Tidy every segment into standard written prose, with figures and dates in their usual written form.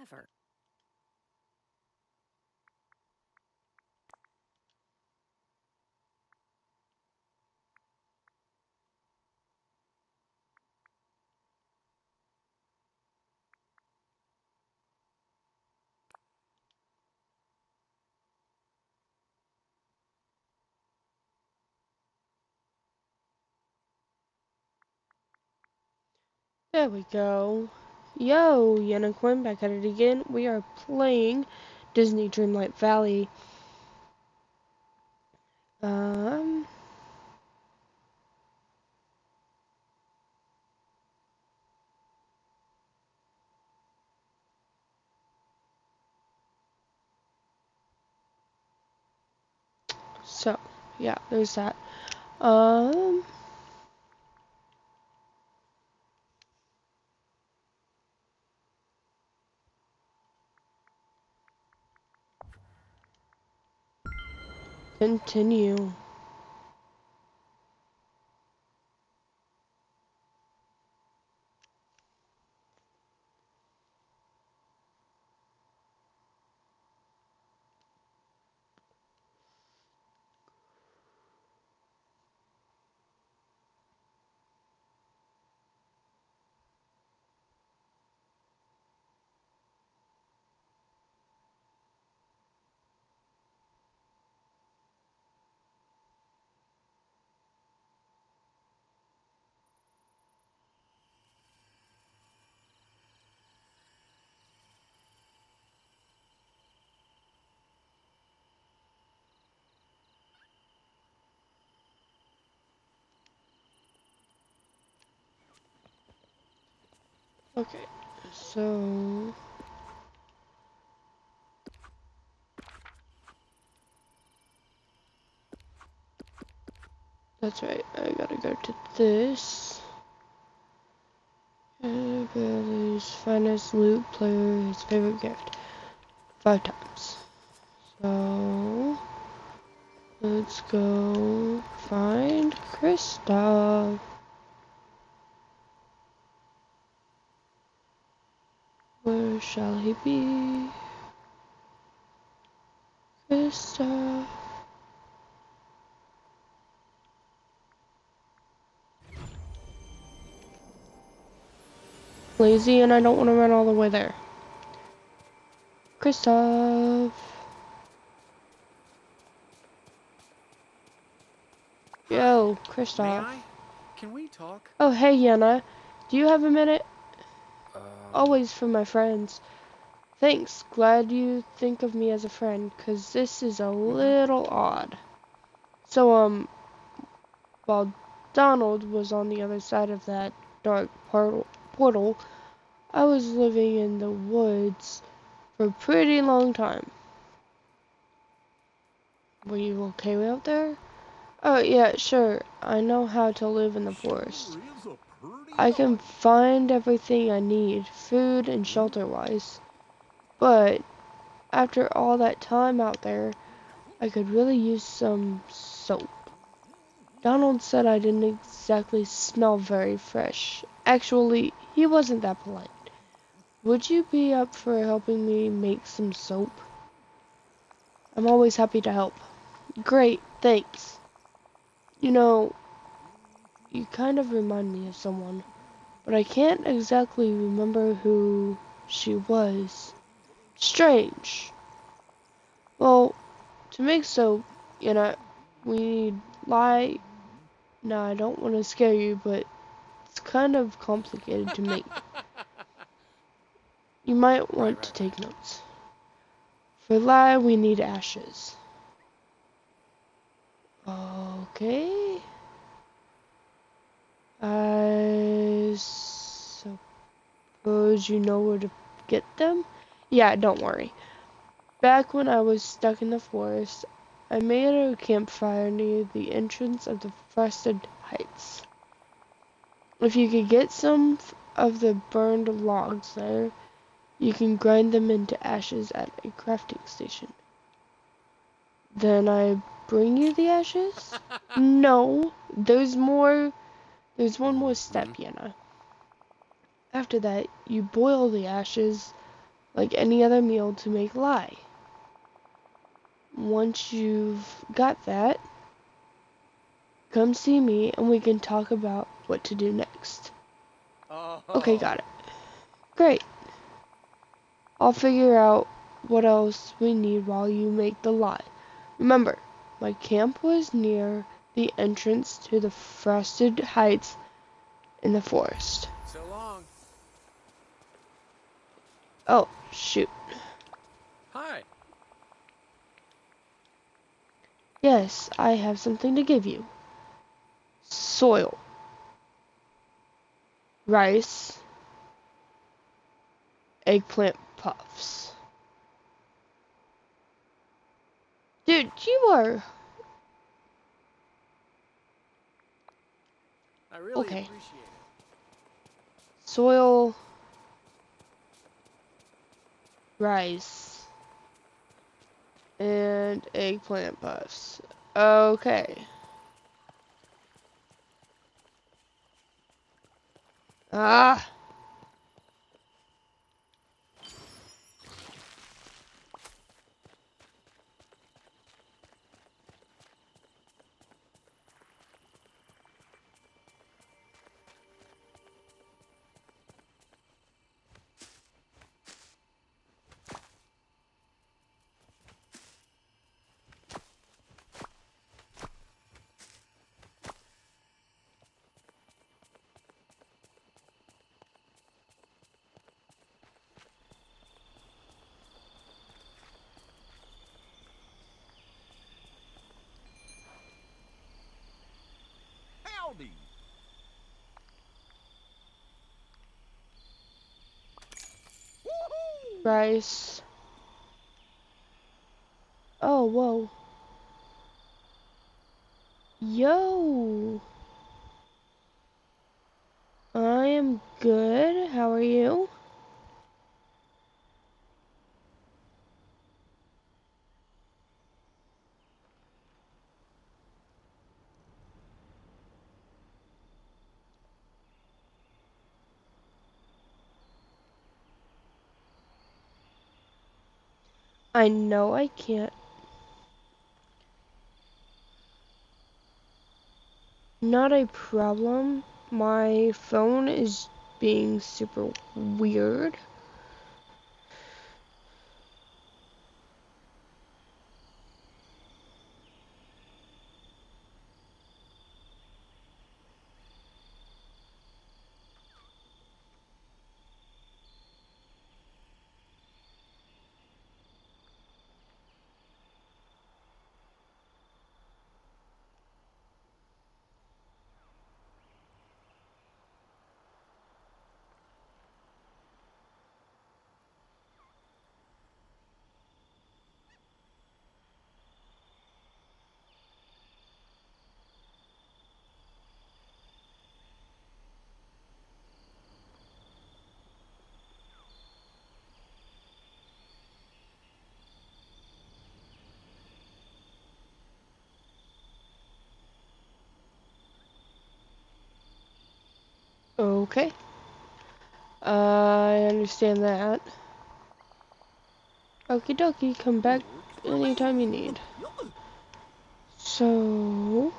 clever. There we go. Yo, Unicorn, back at it again. We are playing Disney Dreamlight Valley. Um, so, yeah, there's that. Um, Continue. Okay, so, that's right, I gotta go to this. Billy's finest loot player, his favorite gift. 5 times. So, let's go find Kristoff. Where shall he be? Kristoff. Lazy and I don't want to run all the way there. Kristoff. Yo, May Kristoff. I? Can we talk? Oh, hey, Yenna. Do you have a minute? Um, Always for my friends. Thanks. Glad you think of me as a friend, 'cause this is a mm-hmm. little odd. So, while Donald was on the other side of that dark portal, I was living in the woods for a pretty long time. Were you okay out there? Oh, yeah, sure. I know how to live in the forest. Sure is a pretty I can night. find everything I need, food and shelter wise. But after all that time out there, I could really use some soap. Donald said I didn't exactly smell very fresh. Actually, he wasn't that polite. Would you be up for helping me make some soap? I'm always happy to help. Great, thanks. You know, you kind of remind me of someone, but I can't exactly remember who she was. Strange. Well, to make soap, you know, we need lye. Now, I don't want to scare you, but it's kind of complicated to make. You might Right, want right, to right. take notes. For lye, we need ashes. Okay. I suppose you know where to get them? Yeah, don't worry. Back when I was stuck in the forest, I made a campfire near the entrance of the Frosted Heights. If you could get some of the burned logs there, you can grind them into ashes at a crafting station. Then I bring you the ashes? No, there's more. There's one more Mm-hmm. step, Yenna. After that, you boil the ashes like any other meal to make lye. Once you've got that, come see me and we can talk about what to do next. Okay, Oh. got it. Great. I'll figure out what else we need while you make the lye. Remember, my camp was near the entrance to the frosted heights in the forest. So long. Oh, shoot. Hi. Yes, I have something to give you. Soil, rice, eggplant puffs. Dude, you are... I really Okay. appreciate it. Soil, rice, and eggplant puffs. Okay. Ah! Howdy. Woohoo! Rice. Oh, whoa. Yo! I am good. How are you? I know I can't. Not a problem. My phone is being super weird. Okay. I understand that. Okie dokie, come back Works for anytime you me. need. So,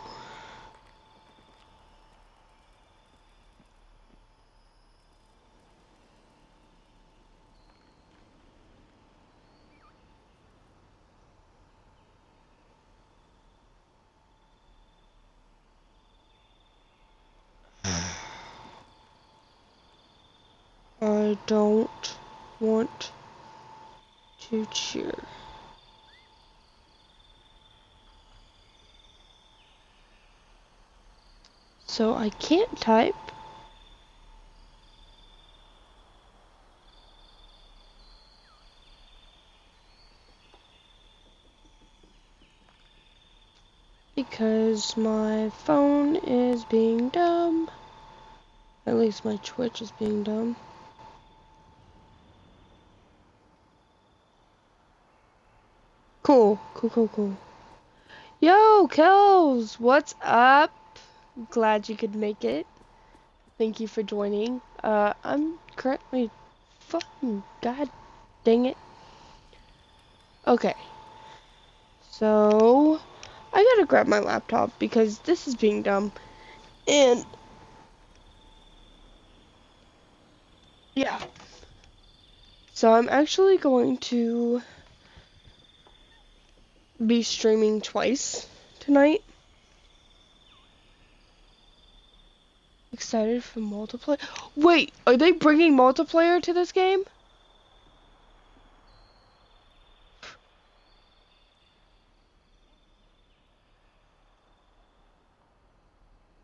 I don't want to cheer. So I can't type because my phone is being dumb. At least my Twitch is being dumb. Cool, cool, cool, cool. Yo, Kels, what's up? Glad you could make it. Thank you for joining. I'm currently fucking god Dang it. Okay. So, I gotta grab my laptop because this is being dumb. And, yeah. So, I'm actually going to be streaming twice tonight. Excited for multiplayer. Wait, are they bringing multiplayer to this game?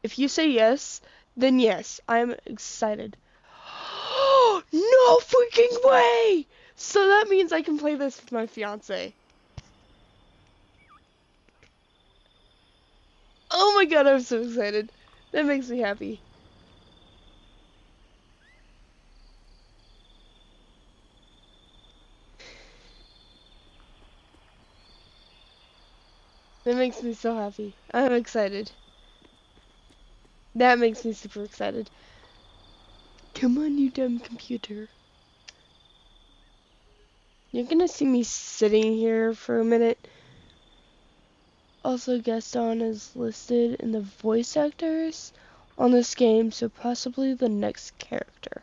If you say yes, then yes, I'm excited. No freaking way! So that means I can play this with my fiance. Oh my god, I'm so excited. That makes me happy. That makes me so happy. I'm excited. That makes me super excited. Come on, you dumb computer. You're gonna see me sitting here for a minute. Also, Gaston is listed in the voice actors on this game, so possibly the next character.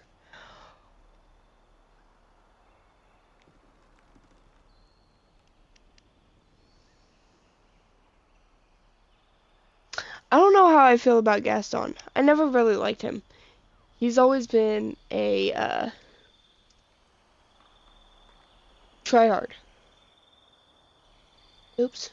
I don't know how I feel about Gaston. I never really liked him. He's always been a tryhard. Oops.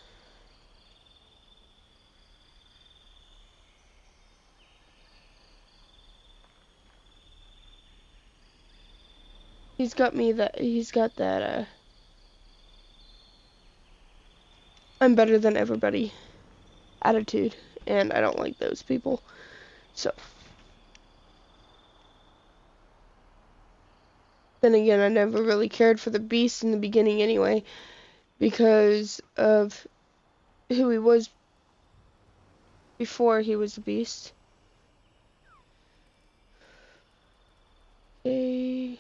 He's got that I'm better than everybody attitude, and I don't like those people. So, then again, I never really cared for the Beast in the beginning anyway, because of who he was before he was the Beast. Okay.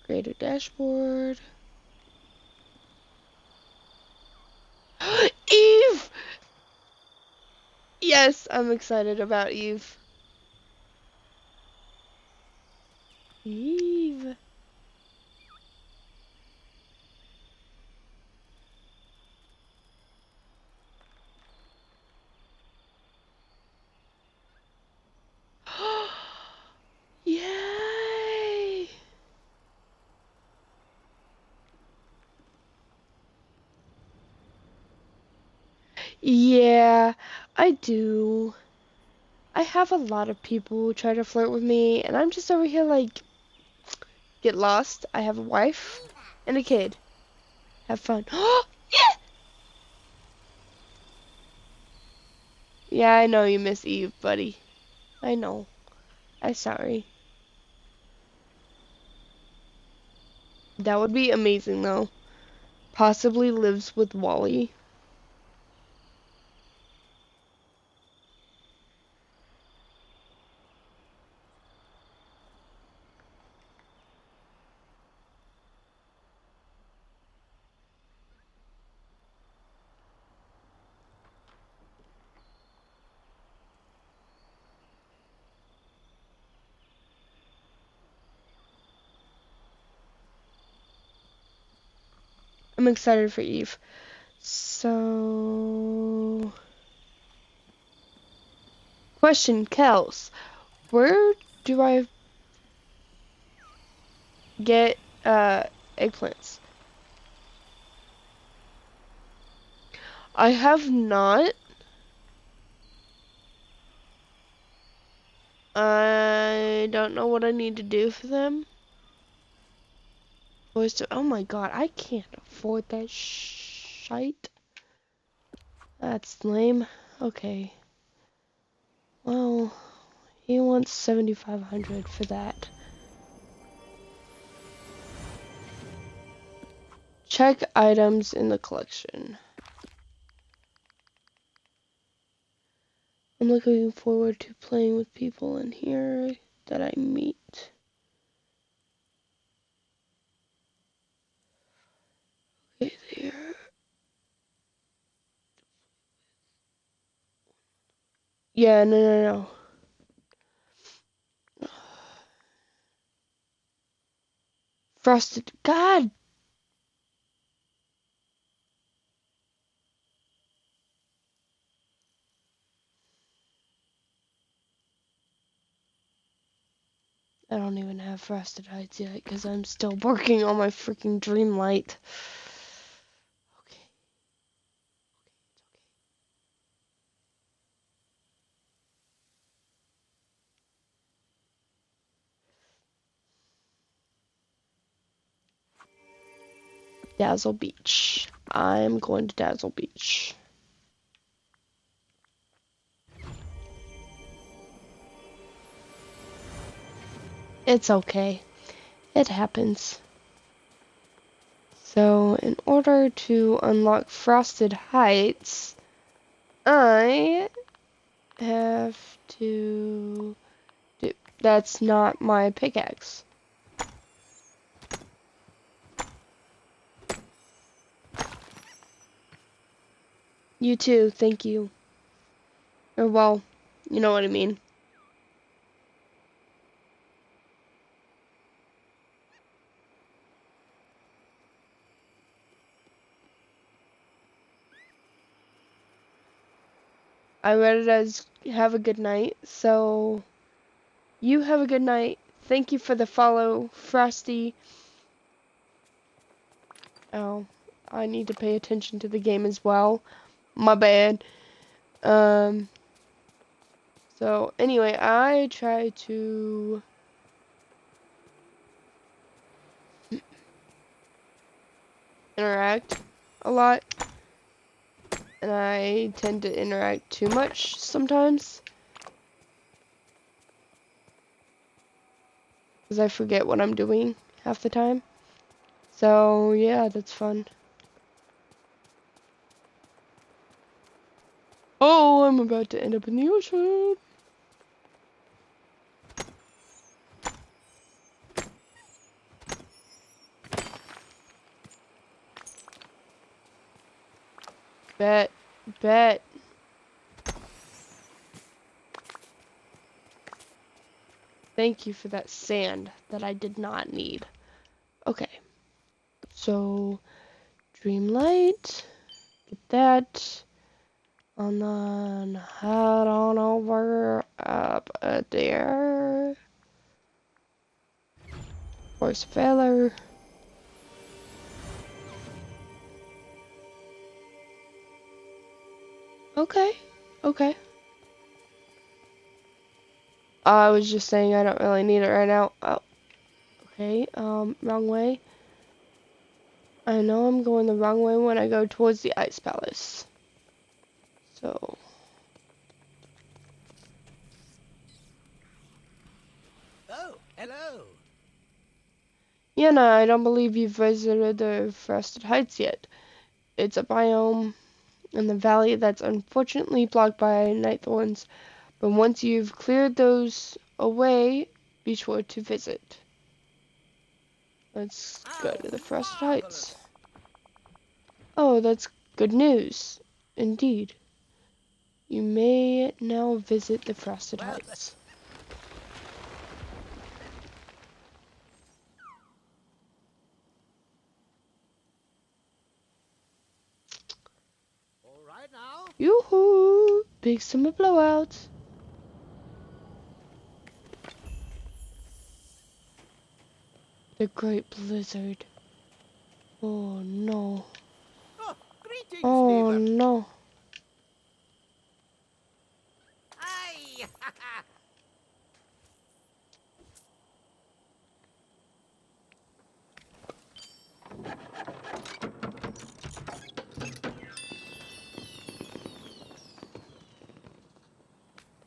Create a dashboard. Eve! Yes, I'm excited about Eve. Eve. Yay! Yeah, I do. I have a lot of people who try to flirt with me, and I'm just over here like, get lost. I have a wife and a kid. Have fun. Yeah! Yeah, I know you miss Eve, buddy. I know. I'm sorry. That would be amazing, though. Possibly lives with Wally. I'm excited for Eve. So... Question, Kels. Where do I get, eggplants? I have not. I don't know what I need to do for them. Oh my god, I can't afford that shite. That's lame. Okay. Well, he wants 7,500 for that. Check items in the collection. I'm looking forward to playing with people in here that I meet. Okay, there. Yeah, no. Frosted. God! I don't even have Frosted Heights yet because I'm still working on my freaking dream light. Okay. Dazzle Beach. I'm going to Dazzle Beach. It's okay. It happens. So, in order to unlock Frosted Heights, I have to do. That's not my pickaxe. You too, thank you. Or, well, you know what I mean. I read it as have a good night, so you have a good night. Thank you for the follow, Frosty. Oh, I need to pay attention to the game as well. My bad. Um, so anyway, I try to interact a lot, and I tend to interact too much sometimes, because I forget what I'm doing half the time. So yeah, that's fun. Oh, I'm about to end up in the ocean. Bet. Thank you for that sand that I did not need. Okay, so Dreamlight, get that, and then head on over up there. Horse feather. Okay. I was just saying I don't really need it right now. Oh, okay, wrong way. I know I'm going the wrong way when I go towards the Ice Palace. So, Oh, hello. yeah, no, I don't believe you've visited the Frosted Heights yet. It's a biome in the valley that's unfortunately blocked by night thorns, but once you've cleared those away, be sure to visit. Let's go How to the Frosted Heights. marvelous. Oh, that's good news. Indeed. You may now visit the Frosted Well, Heights. all right now. Yoo-hoo! Big summer blowout. The Great Blizzard. Oh no. Oh, greetings, Oh neighbor. no. Aye.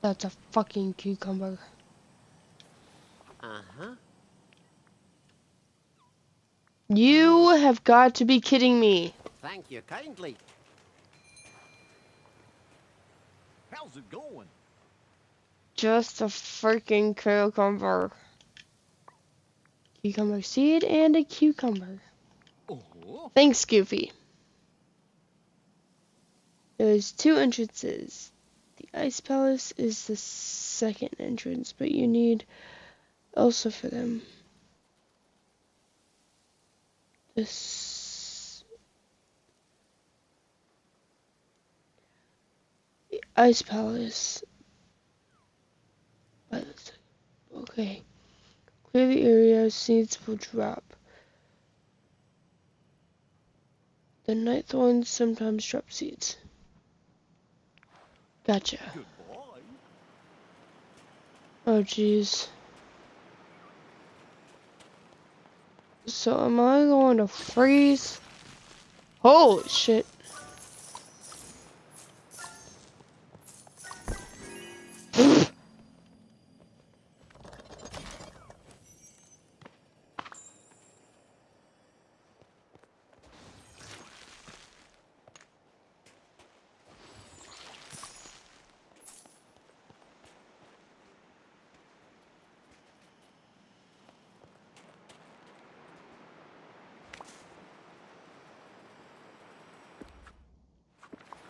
That's a fucking cucumber. Uh-huh. You have have got to be kidding me. Thank you kindly. How's it going? Just a freaking cucumber. Cucumber seed and a cucumber. Oh. Thanks, Goofy. There's two entrances. The Ice Palace is the second entrance, but you need Elsa for them. This the Ice Palace. Okay. Clear the area, seeds will drop. The night thorns sometimes drop seeds. Gotcha. Goodbye. Oh jeez. So am I going to freeze? Holy shit.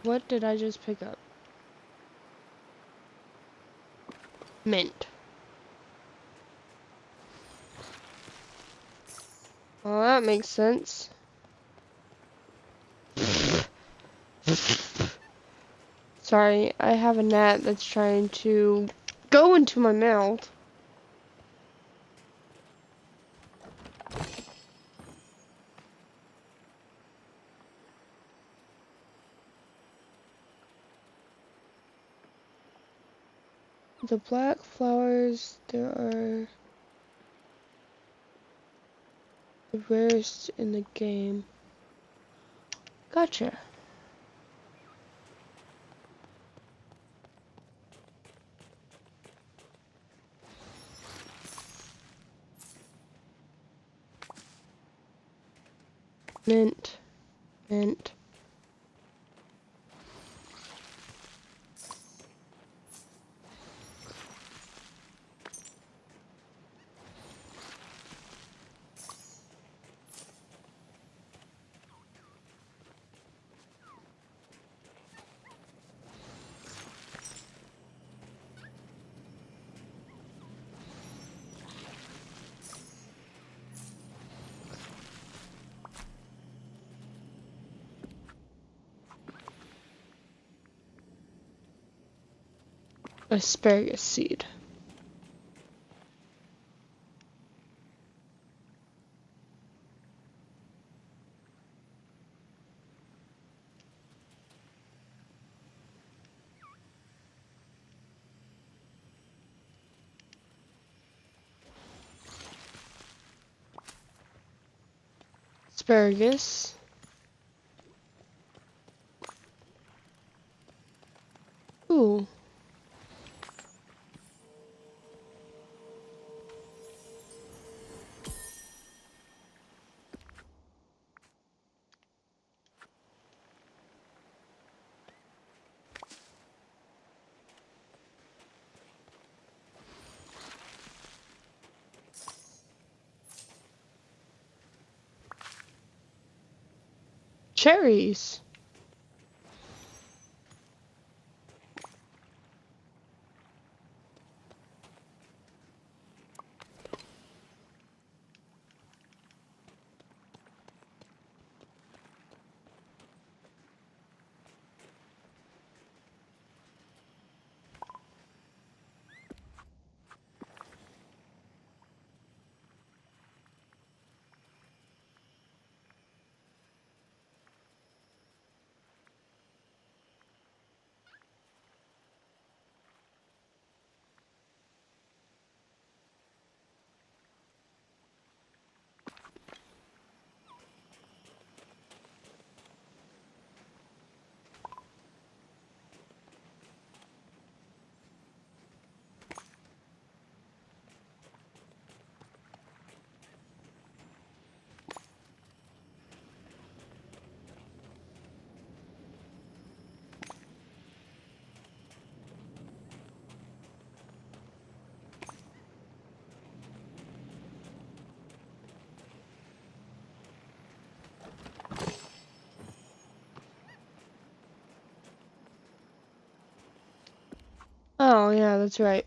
What did I just pick up? Mint. Well, that makes sense. Sorry, I have a gnat that's trying to go into my mouth. The black flowers, there are the rarest in the game. Gotcha. Mint. Mint. Asparagus seed. Asparagus. Ooh. Cherries. Oh, yeah, that's right.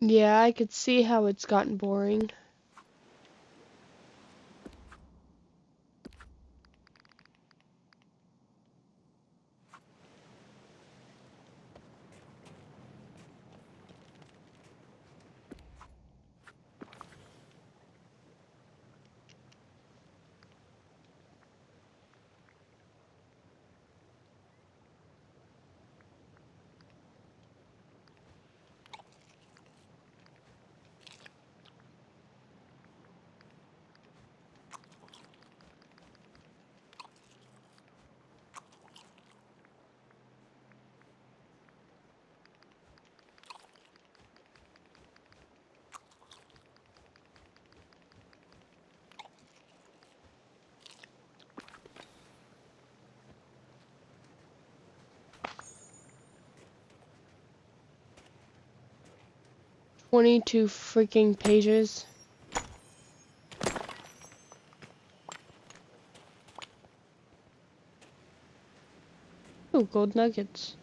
Yeah, I could see how it's gotten boring. "22 freaking pages." Oh, gold nuggets.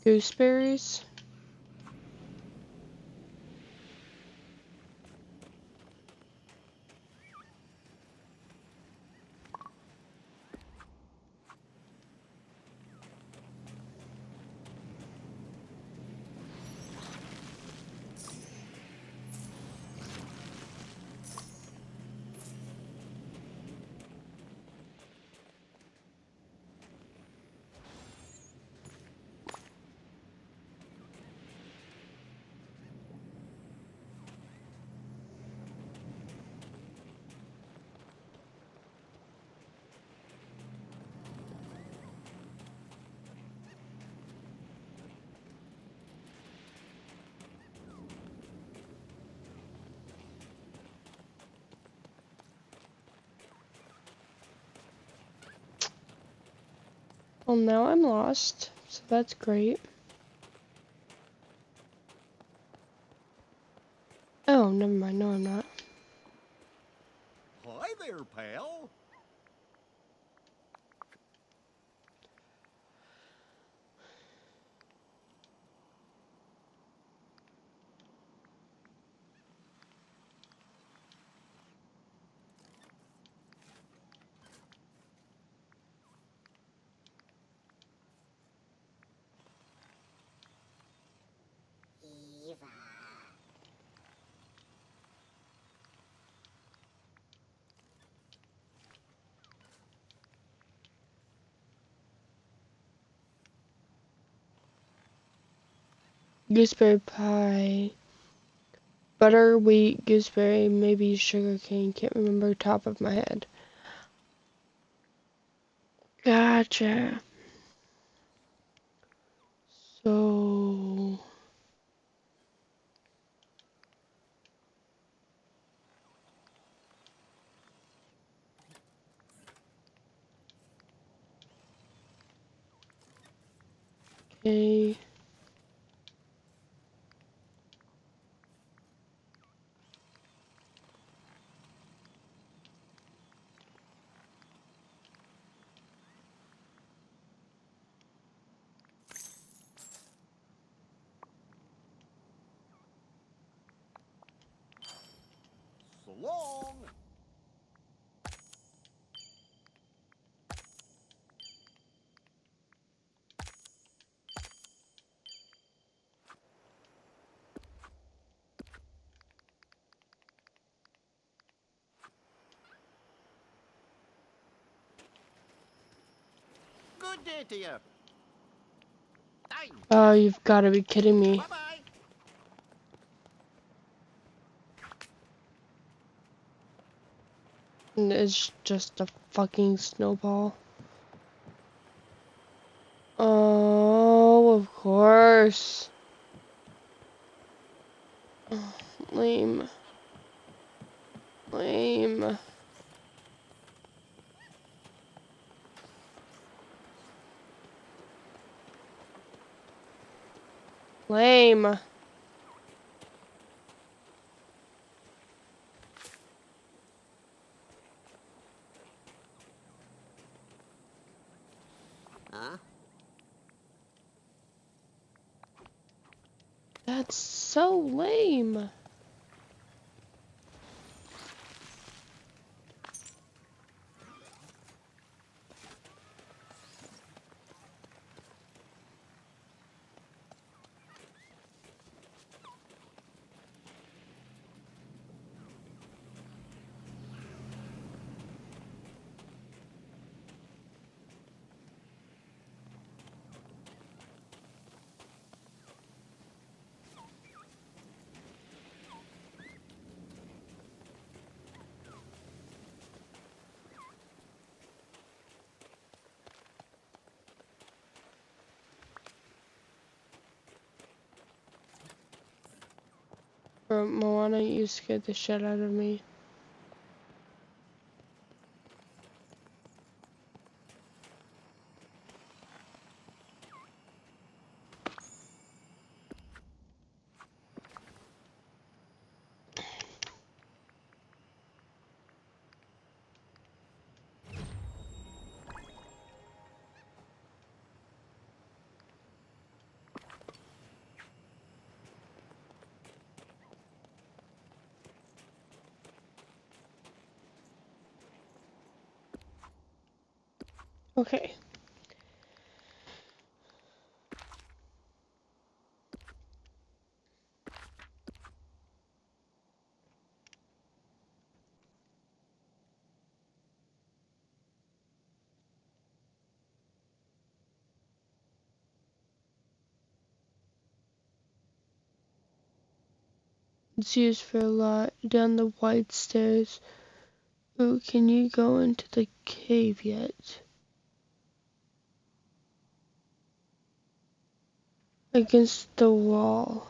Gooseberries. Well, now I'm lost, so that's great. Oh, never mind. No, I'm not. Hi there, pal. Gooseberry pie. Butter, wheat, gooseberry, maybe sugar cane. Can't remember top of my head. Gotcha. So, okay. So long. Good day to you. Time. Oh, you've got to be kidding me. Bye-bye. And it's just a fucking snowball. Oh, of course. Oh, lame. Lame. Lame. Huh? That's so lame. Bro, Moana, you scared the shit out of me. Okay. It's used for a lot. Down the wide stairs. Ooh, can you go into the cave yet? Against the wall.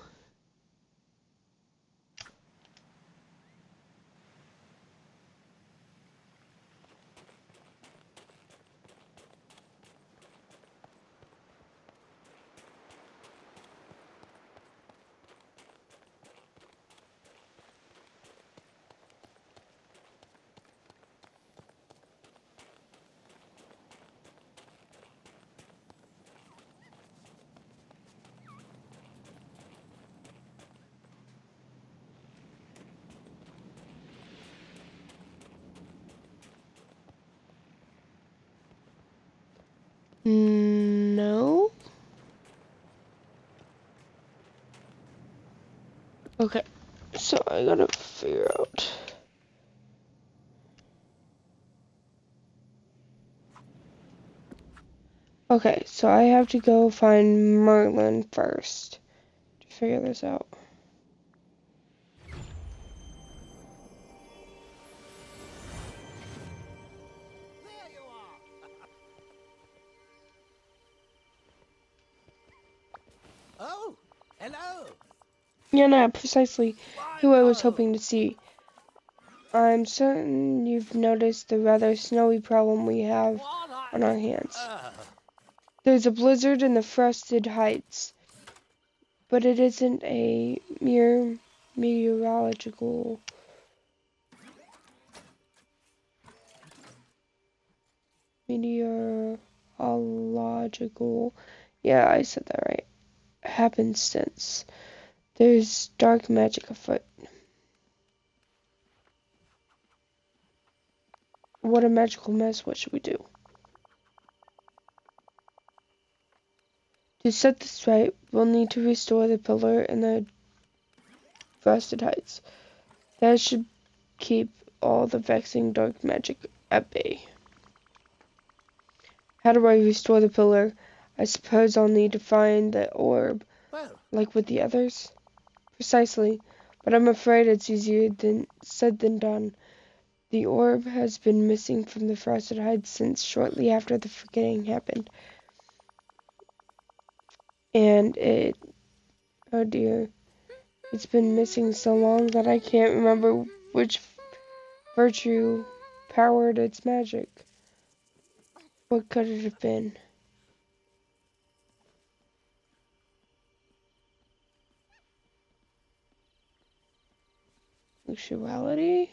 No? Okay. So I gotta figure out. Okay, so I have to go find Merlin first to figure this out. There you are. Hello. Yana, precisely who I was Philo. hoping to see. I'm certain you've noticed the rather snowy problem we have What on our hands. I... There's a blizzard in the Frosted Heights, but it isn't a mere meteorological meteorological yeah, I said that right. Happenstance. There's dark magic afoot. What a magical mess. What should we do? To set this right, we'll need to restore the pillar in the Frosted Heights. That should keep all the vexing dark magic at bay. How do I restore the pillar? I suppose I'll need to find the orb, Well, like with the others. Precisely, but I'm afraid it's easier said than done. The orb has been missing from the Frosted Heights since shortly after the forgetting happened. And oh dear, it's been missing so long that I can't remember which virtue powered its magic. What could it have been? Sexuality?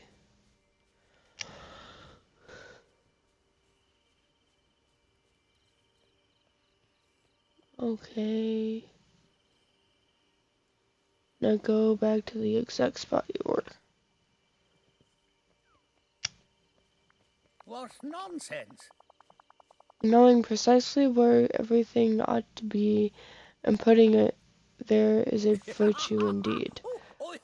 Okay. Now go back to the exact spot you were. what nonsense. Knowing precisely where everything ought to be and putting it there is a virtue indeed. Oi.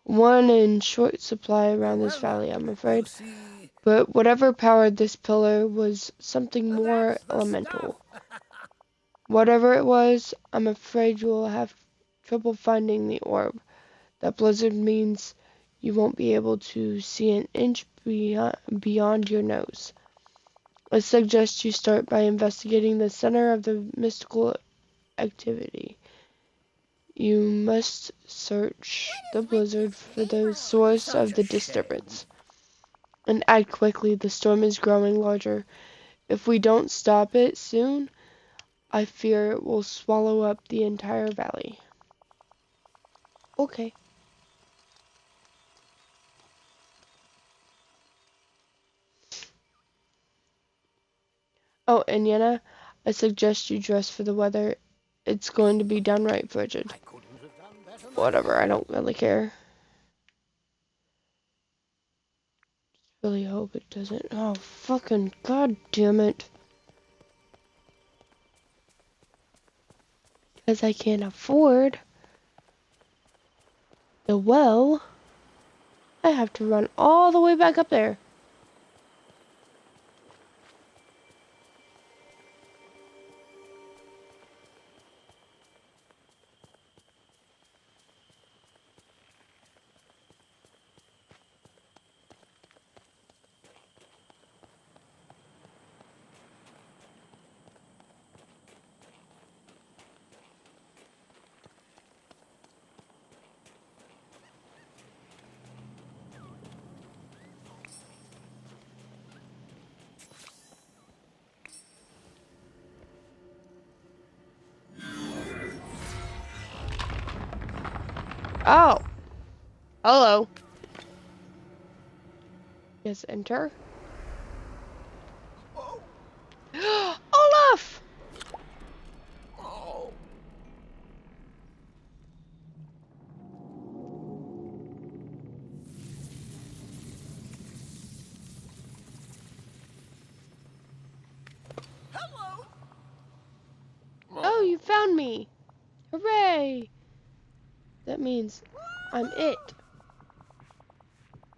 One in short supply around this However, valley, I'm you afraid. see, But whatever powered this pillar was something more that's the stuff. elemental. Whatever it was, I'm afraid you will have trouble finding the orb. That blizzard means you won't be able to see an inch beyond your nose. I suggest you start by investigating the center of the mystical activity. You must search the blizzard for the source Such of a the shame. disturbance. And act quickly, the storm is growing larger. If we don't stop it soon, I fear it will swallow up the entire valley. Okay. Oh, and Yenna, I suggest you dress for the weather. It's going to be downright frigid. I couldn't have done better Whatever, I myself. don't really care. Really hope it doesn't. Oh, fucking god damn it. Because I can't afford the well, I have to run all the way back up there. Oh, hello. Yes, enter. Oh, Olaf! oh. Hello. Oh, you found me. Hooray! That means I'm it.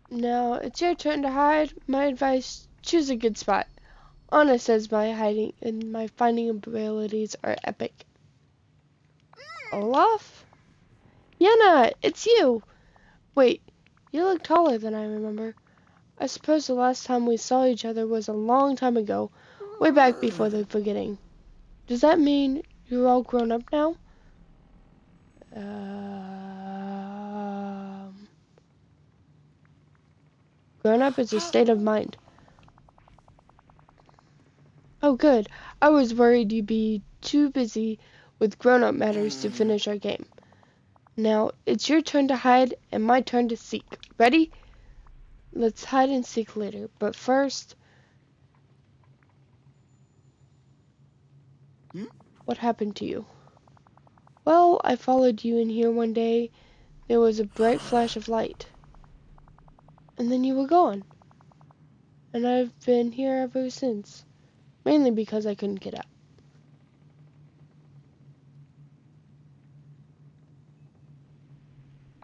Now it's your turn to hide. My advice, choose a good spot. Anna says my hiding and my finding abilities are epic. Olaf? Yenna, it's you! Wait, you look taller than I remember. I suppose the last time we saw each other was a long time ago, way back before the forgetting. Does that mean you're all grown up now? Grown up is a state of mind. Oh, good. I was worried you'd be too busy with grown up matters to finish our game. Now, it's your turn to hide and my turn to seek. Ready? Let's hide and seek later, but first, what happened to you? Well, I followed you in here one day. There was a bright flash of light. And then you were gone. And I've been here ever since. Mainly because I couldn't get out.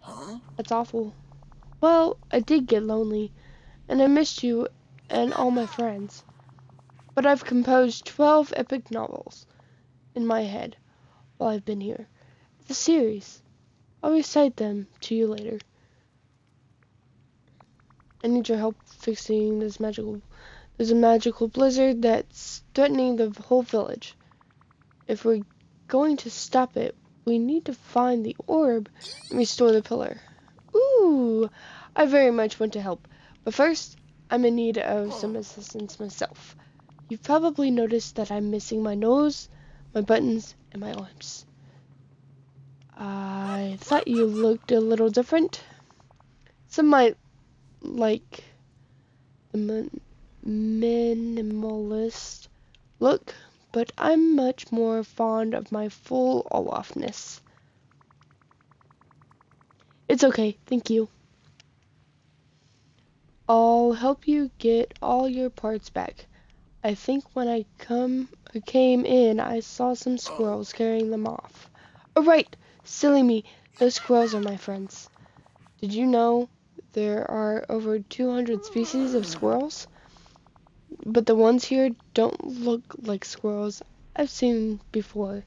Huh? That's awful. Well, I did get lonely, and I missed you and all my friends. But I've composed 12 epic novels in my head while I've been here. It's a series. I'll recite them to you later. I need your help fixing this There's a magical blizzard that's threatening the whole village. If we're going to stop it, we need to find the orb and restore the pillar. Ooh, I very much want to help. But first, I'm in need of some assistance myself. You've probably noticed that I'm missing my nose, my buttons, and my arms. I thought you looked a little different. Some might like the minimalist look, but I'm much more fond of my full Olafness. It's okay, thank you. I'll help you get all your parts back. I think when I came in, I saw some squirrels carrying them off. Oh, right, silly me. Those squirrels are my friends. Did you know there are over 200 species of squirrels? But the ones here don't look like squirrels I've seen before.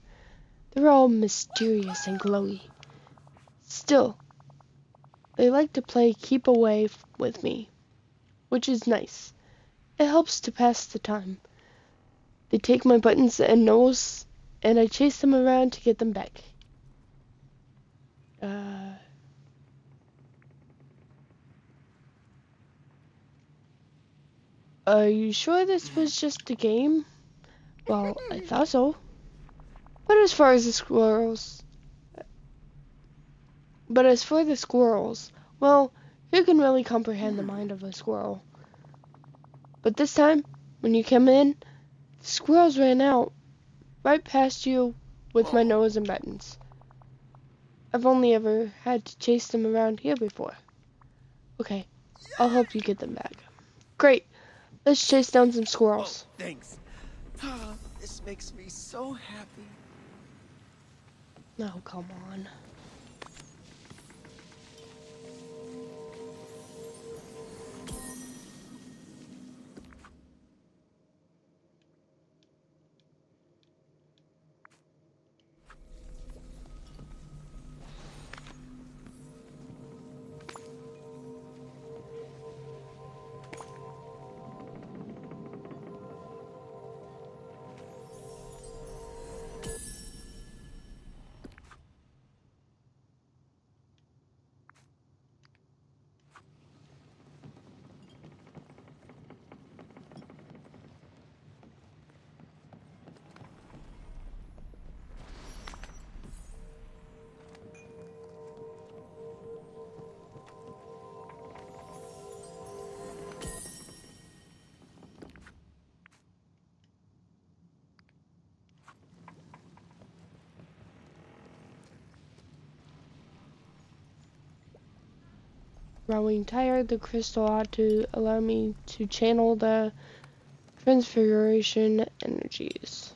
They're all mysterious and glowy. Still, they like to play keep away with me, which is nice. It helps to pass the time. They take my buttons and nose, and I chase them around to get them back. Are you sure this was just a game? Well, I thought so. But as far as the squirrels, well, who can really comprehend the mind of a squirrel? But this time, when you came in, the squirrels ran out right past you with my nose and buttons. I've only ever had to chase them around here before. Okay, I'll help you get them back. Great, let's chase down some squirrels. Oh, thanks. This makes me so happy. Oh, come on. Growing tired, the crystal ought to allow me to channel the transfiguration energies.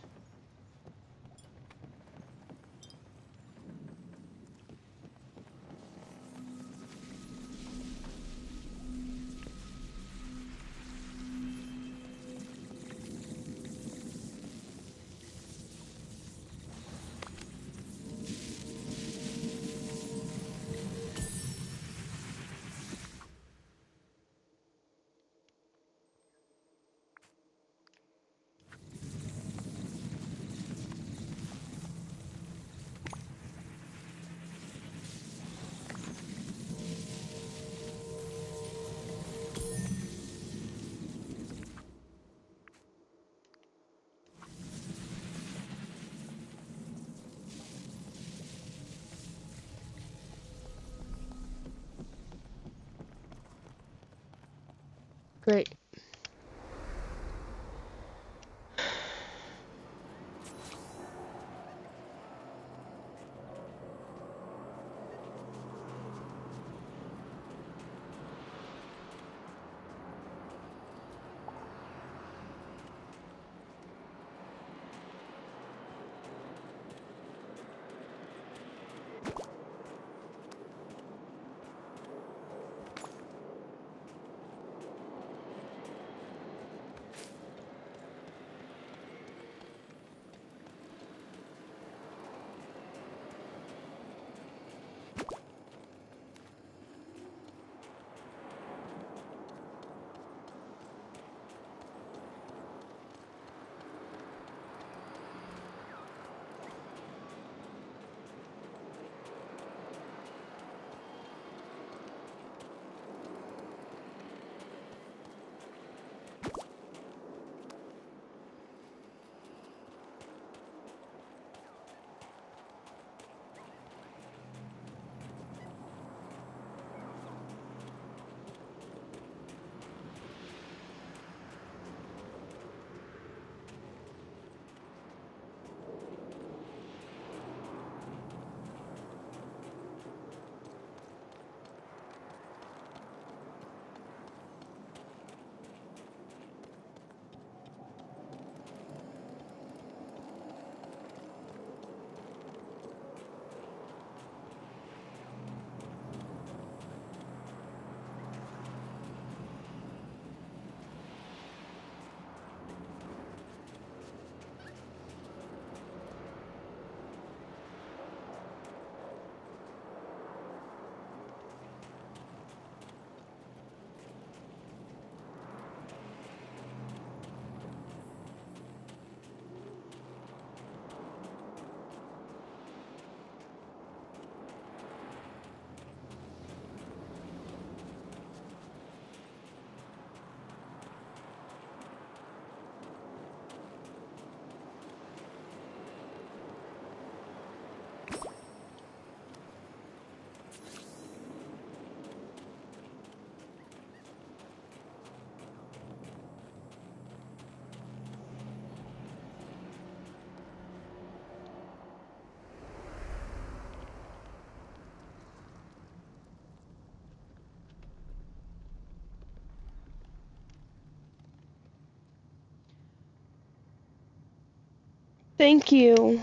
Thank you.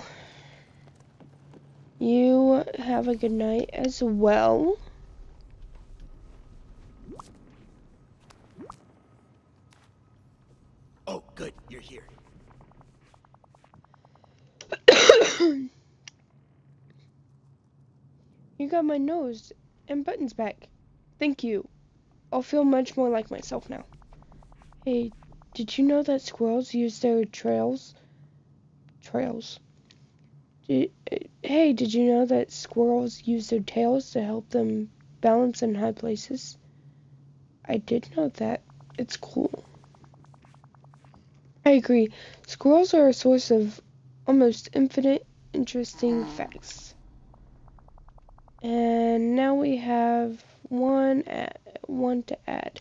You have a good night as well. Oh, good, you're here. You got my nose and buttons back. Thank you. I'll feel much more like myself now. Hey, did you know that squirrels use their trails? Hey, did you know that squirrels use their tails to help them balance in high places? I did know that. It's cool. I agree. Squirrels are a source of almost infinite interesting facts. And now we have one to add.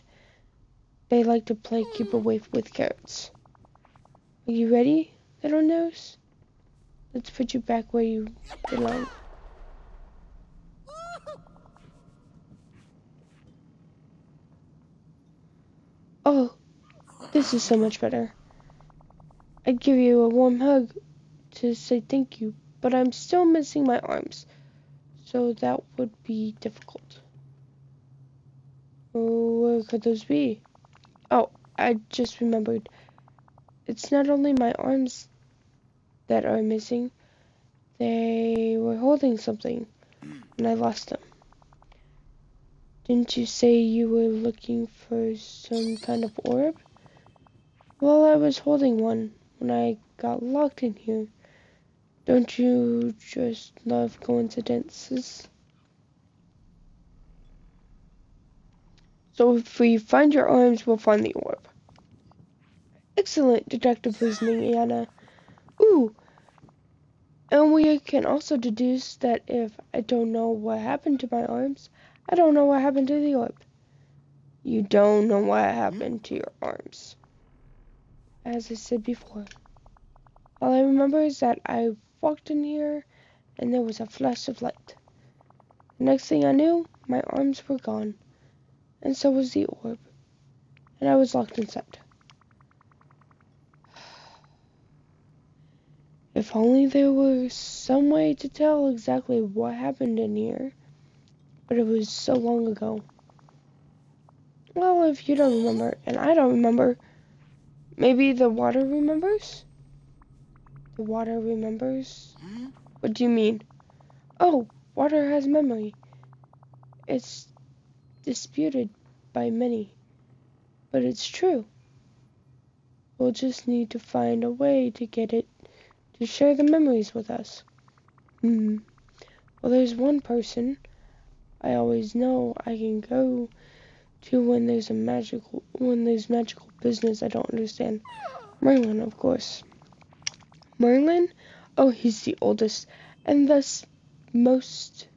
They like to play keep away with carrots. Are you ready, little nose? Let's put you back where you belong. Oh, this is so much better. I'd give you a warm hug to say thank you, but I'm still missing my arms, so that would be difficult. Oh, where could those be? Oh, I just remembered. It's not only my arms that are missing, they were holding something, and I lost them. Didn't you say you were looking for some kind of orb? Well, I was holding one when I got locked in here. Don't you just love coincidences? So if we find your arms, we'll find the orb. Excellent deductive reasoning, Anna. Ooh, and we can also deduce that if I don't know what happened to my arms, I don't know what happened to the orb. You don't know what happened to your arms. As I said before, all I remember is that I walked in here and there was a flash of light. The next thing I knew, my arms were gone, and so was the orb, and I was locked inside. If only there were some way to tell exactly what happened in here, but it was so long ago. Well, if you don't remember, and I don't remember, maybe the water remembers? The water remembers? What do you mean? Oh, water has memory. It's disputed by many, but it's true. We'll just need to find a way to get it to share the memories with us. Well, there's one person I always know I can go to when there's magical business I don't understand. Merlin, of course. Merlin? Oh, he's the oldest, and most,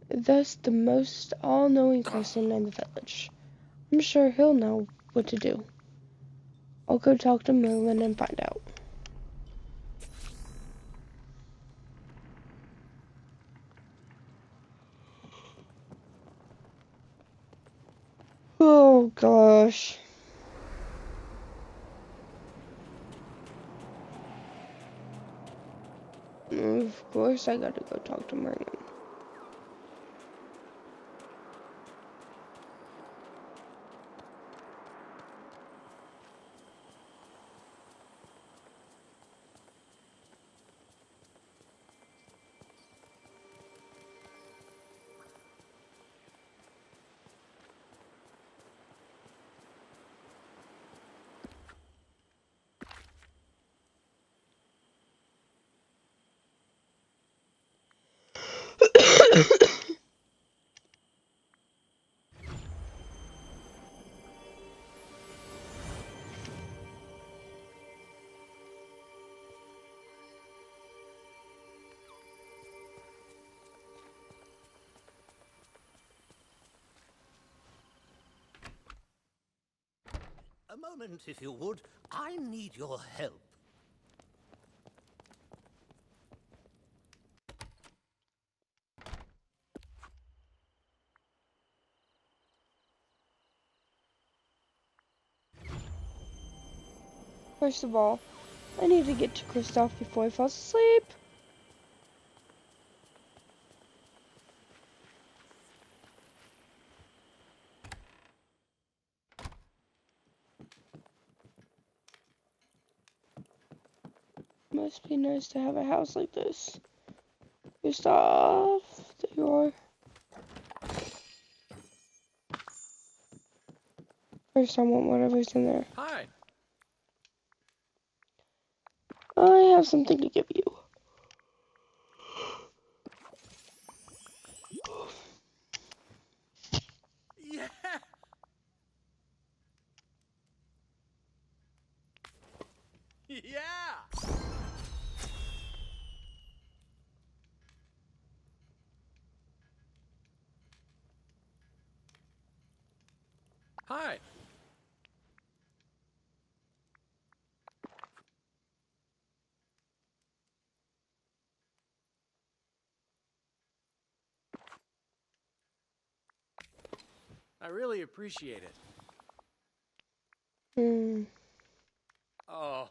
thus the most all-knowing person in the village. I'm sure he'll know what to do. I'll go talk to Merlin and find out. Oh gosh. Of course I gotta go talk to Merlin. A moment, if you would. I need your help. First of all, I need to get to Kristoff before I fall asleep. Must be nice to have a house like this. Kristoff, there you are. First, I want whatever's in there. Hi. I have something to give you. Yeah. Yeah. Hi. I really appreciate it. Hmm. Oh.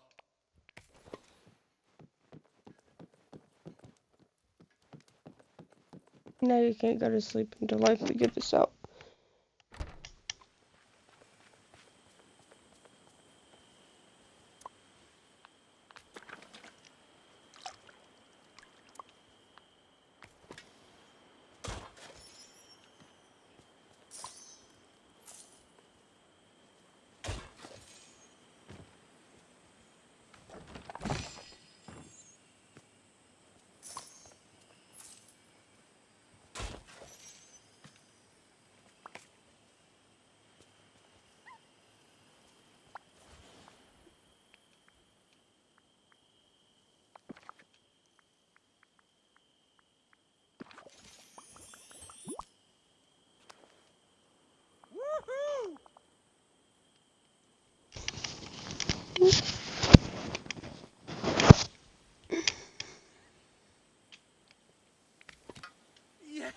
Now you can't go to sleep until I figure this out. Woohoo! Yeah.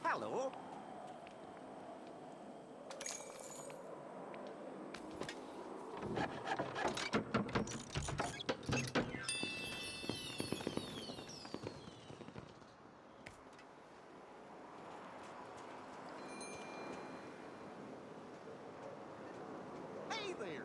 Hello. Hey there.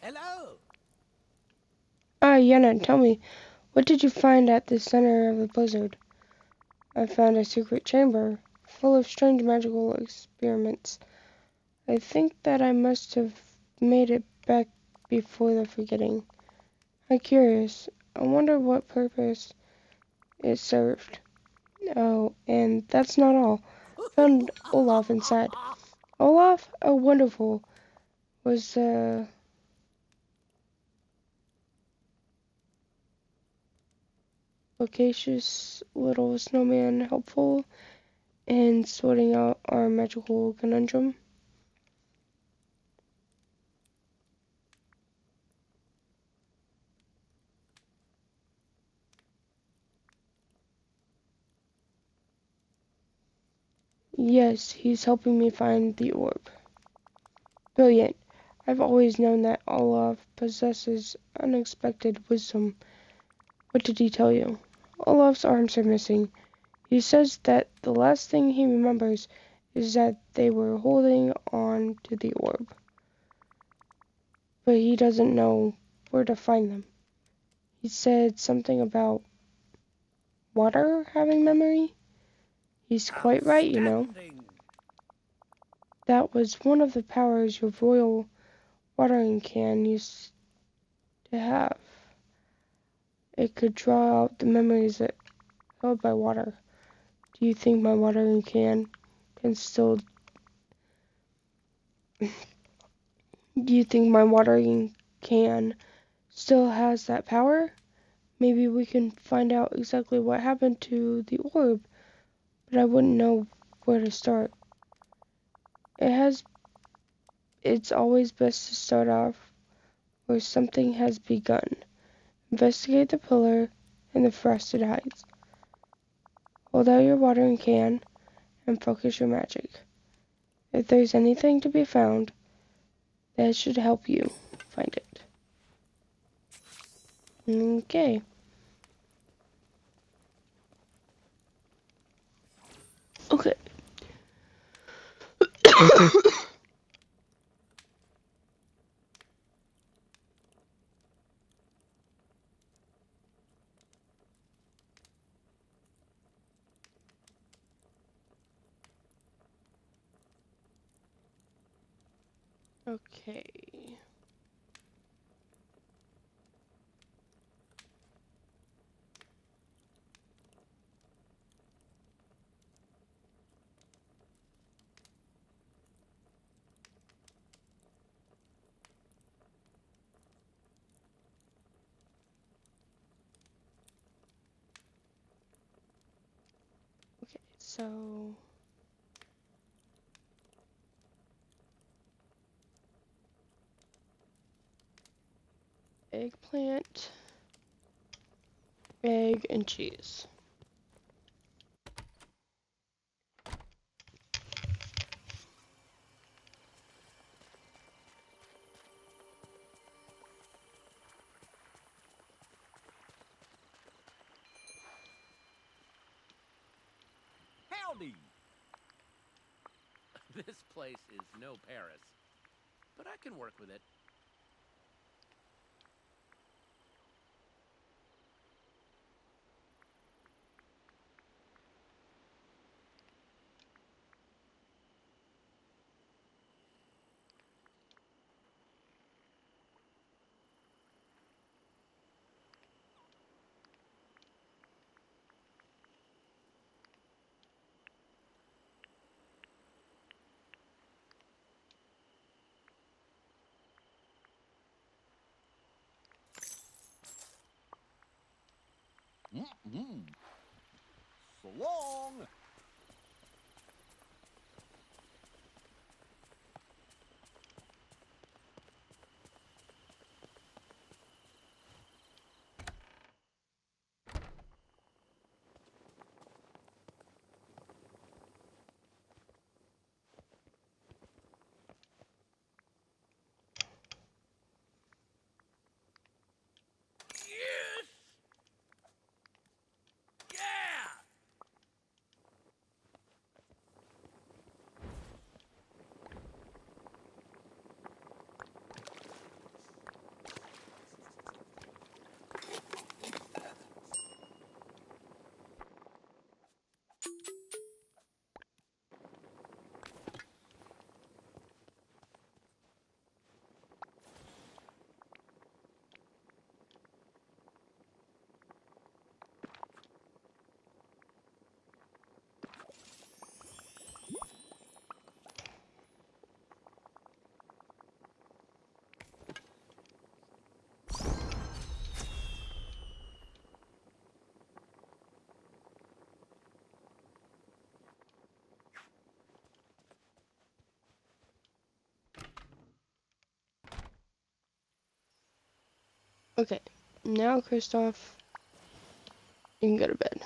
Hello. Ah, Yenna, tell me, what did you find at the center of the blizzard? I found a secret chamber full of strange magical experiments. I think that I must have made it back before the forgetting. I'm curious. I wonder what purpose it served. Oh, and that's not all. Found Olaf inside. Olaf? Oh, wonderful. Was the loquacious little snowman helpful in sorting out our magical conundrum? Yes, he's helping me find the orb. Brilliant. I've always known that Olaf possesses unexpected wisdom. What did he tell you? Olaf's arms are missing. He says that the last thing he remembers is that they were holding on to the orb. But he doesn't know where to find them. He said something about water having memory. He's quite right, you know. Outstanding. That was one of the powers your royal watering can used to have. It could draw out the memories that held by water. Do you think my watering can still do you think my watering can still has that power? Maybe we can find out exactly what happened to the orb, but I wouldn't know where to start. It's always best to start off where something has begun. Investigate the pillar and the frosted heights. Hold out your watering can and focus your magic. If there's anything to be found, that should help you find it. Okay. Okay. Okay. Okay, so eggplant, egg, and cheese. Howdy! This place is no Paris, but I can work with it. Mm-mm. So long. Yes! Yeah! Okay, now Kristoff, you can go to bed.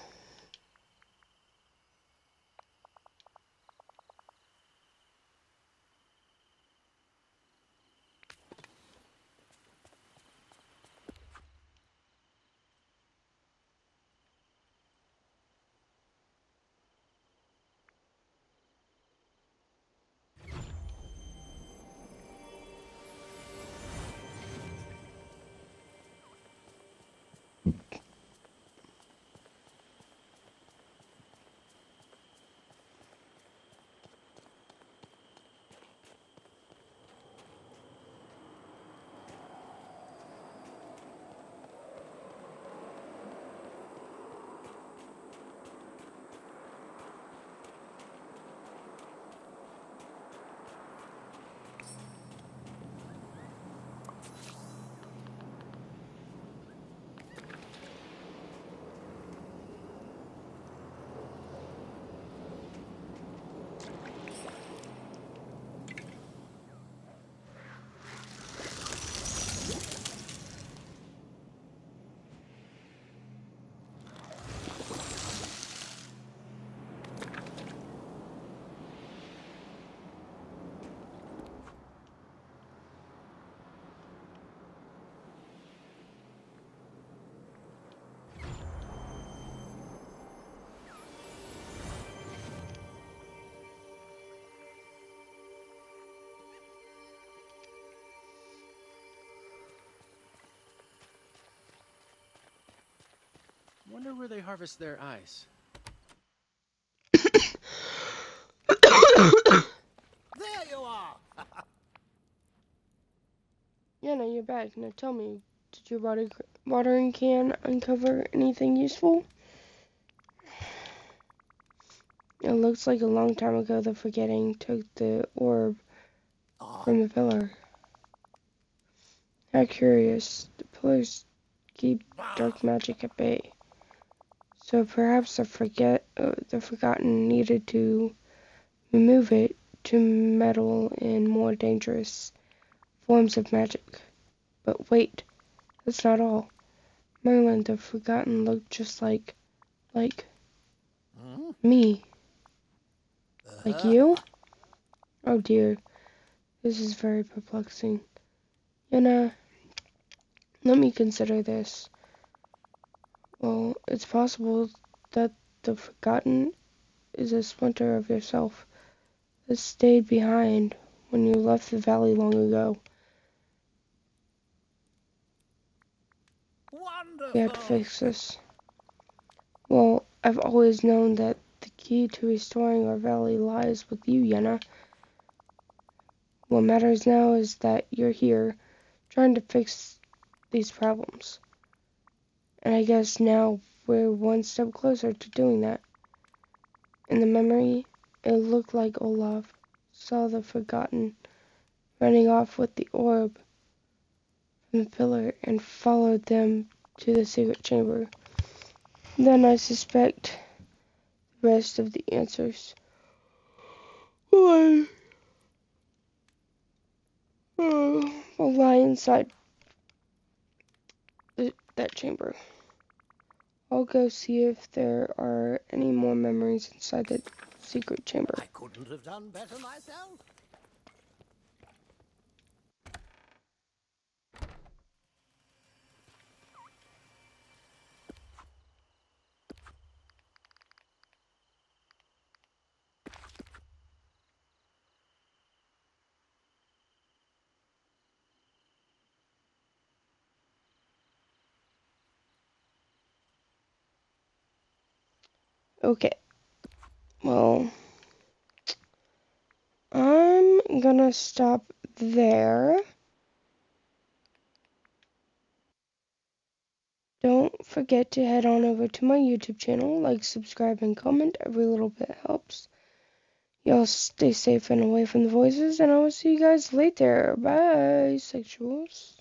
Wonder where they harvest their ice. There you are! Yeah, now you're back. Now tell me, did your watering can uncover anything useful? It looks like a long time ago the forgetting took the orb from the pillar. How curious. The pillars keep dark magic at bay. So perhaps the forgotten needed to remove it to meddle in more dangerous forms of magic. But wait, that's not all. Merlin, the forgotten, looked just like Hmm? me. Like you? Oh dear, this is very perplexing. Yenna, let me consider this. Well, it's possible that the forgotten is a splinter of yourself that stayed behind when you left the valley long ago. We have to Wonderful! fix this. Well, I've always known that the key to restoring our valley lies with you, Yenna. What matters now is that you're here, trying to fix these problems. And I guess now we're one step closer to doing that. In the memory, it looked like Olaf saw the forgotten running off with the orb from the pillar and followed them to the secret chamber. Then I suspect the rest of the answers will lie inside that chamber. I'll go see if there are any more memories inside the secret chamber. I couldn't have done better myself. Okay, well, I'm gonna stop there. Don't forget to head on over to my YouTube channel, like, subscribe, and comment. Every little bit helps. Y'all stay safe and away from the voices, and I will see you guys later. Bye, sexuals.